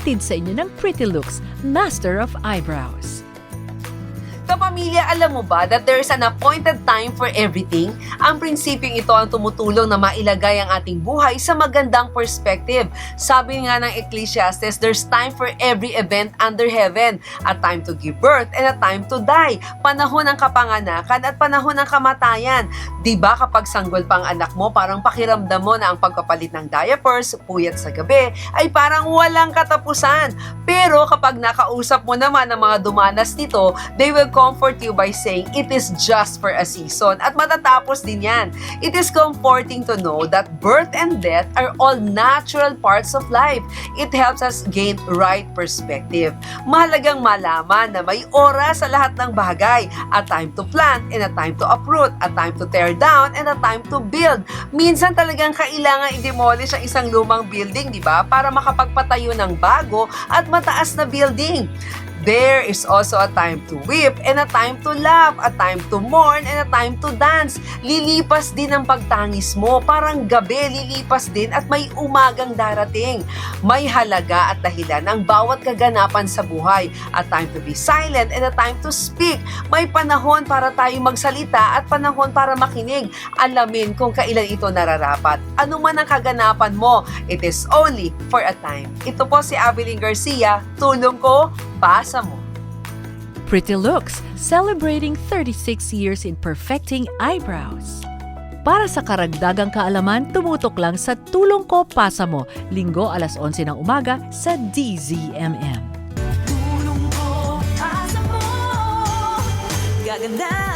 Hatid sa inyo ng Pretty Looks, Master of Eyebrows. Kapamilya, alam mo ba that there is an appointed time for everything? Ang prinsipyong ito ang tumutulong na mailagay ang ating buhay sa magandang perspective. Sabi nga ng Ecclesiastes, there's time for every event under heaven. A time to give birth and a time to die. Panahon ng kapanganakan at panahon ng kamatayan. Diba kapag sanggol pa ang anak mo, parang pakiramdam mo na ang pagpapalit ng diapers, puyat sa gabi, ay parang walang katapusan. Pero kapag nakausap mo naman ang mga dumanas nito, they will comfort you by saying it is just for a season at matatapos din yan. It is comforting to know that birth and death are all natural parts of life. It helps us gain right perspective. Mahalagang malaman na may oras sa lahat ng bagay. A time to plant and a time to uproot. A time to tear down and a time to build. Minsan talagang kailangan i-demolish ang isang lumang building, di ba? Para makapagpatayo ng bago at mataas na building. There is also a time to weep and a time to laugh, a time to mourn and a time to dance. Lilipas din ang pagtangis mo, parang gabi lilipas din at may umagang darating. May halaga at dahilan ang bawat kaganapan sa buhay. A time to be silent and a time to speak. May panahon para tayo magsalita at panahon para makinig. Alamin kung kailan ito nararapat. Ano man ang kaganapan mo, it is only for a time. Ito po si Abilene Garcia, tulong ko, pasa mo. Pretty Looks, celebrating 36 years in perfecting eyebrows. Para sa karagdagang kaalaman, tumutok lang sa Tulong Ko, Pasa Mo, Linggo alas 11 ng umaga sa DZMM. Tulong ko, pasa mo, gaganda.